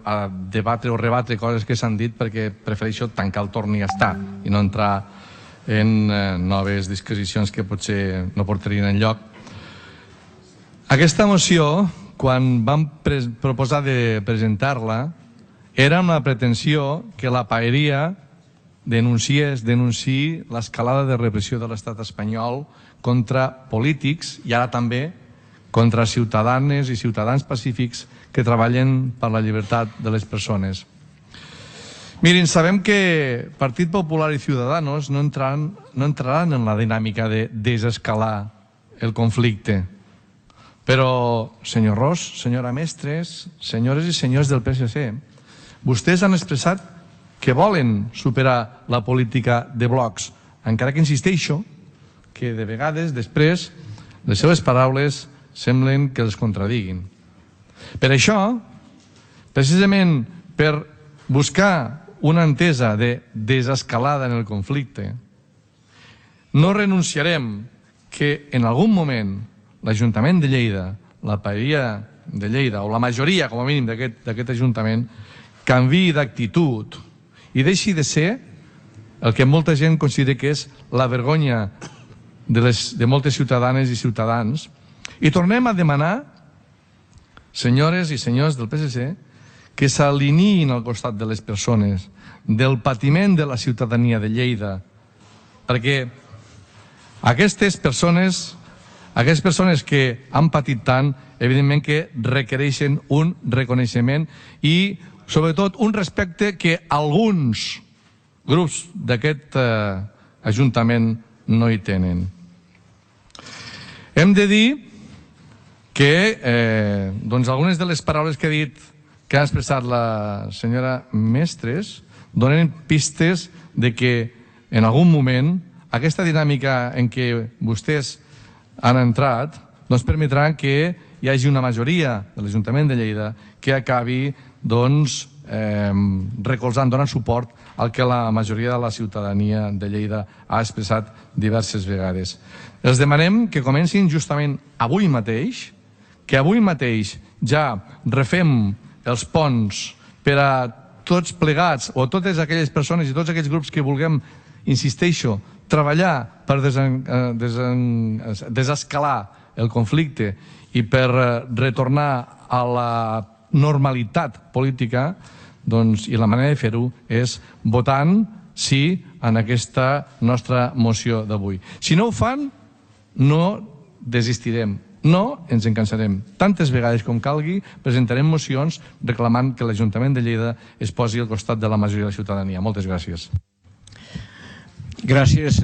a debatre o rebatre coses que s'han dit, perquè prefereixo tancar el torn i ja està, i no entrar en noves disquisicions que potser no portarien enlloc. Aquesta moció, quan vam proposar de presentar-la, era amb la pretensió que la paeria denunciï l'escalada de repressió de l'estat espanyol contra polítics i ara també contra ciutadanes i ciutadans pacífics que treballen per la llibertat de les persones. Miren, sabem que Partit Popular i Ciudadanos no entraran en la dinàmica de desescalar el conflicte. Però, senyor Ros, senyora Mestres, senyores i senyors del PSC, vostès han expressat que volen superar la política de blocs, encara que insisteixo que de vegades després les seves paraules semblen que els contradiguin. Per això, precisament per buscar una entesa de desescalada en el conflicte, no renunciarem que en algun moment l'Ajuntament de Lleida, la paeria de Lleida, o la majoria, com a mínim, d'aquest Ajuntament, canviï d'actitud i deixi de ser el que molta gent considera que és la vergonya de moltes ciutadanes i ciutadans, i tornem a demanar, senyores i senyors del PSC, que s'alineïn al costat de les persones, del patiment de la ciutadania de Lleida, perquè aquestes persones que han patit tant, evidentment que requereixen un reconeixement i, sobretot, un respecte que alguns grups d'aquest Ajuntament no hi tenen. Hem de dir que algunes de les paraules que ha dit, que ha expressat la senyora Mestres, donen pistes de que en algun moment aquesta dinàmica en què vostès han entrat doncs permetrà que hi hagi una majoria de l'Ajuntament de Lleida que acabi recolzant, donant suport al que la majoria de la ciutadania de Lleida ha expressat diverses vegades. Els demanem que comencin justament avui mateix, que avui mateix ja refem els ponts per a tots plegats o totes aquelles persones i tots aquells grups que vulguem, insisteixo, treballar per desescalar el conflicte i per retornar a la normalitat política, i la manera de fer-ho és votant sí en aquesta nostra moció d'avui. Si no ho fan, no desistirem, no ens en cansarem. Tantes vegades com calgui presentarem mocions reclamant que l'Ajuntament de Lleida es posi al costat de la majoria de la ciutadania. Moltes gràcies. Gràcies.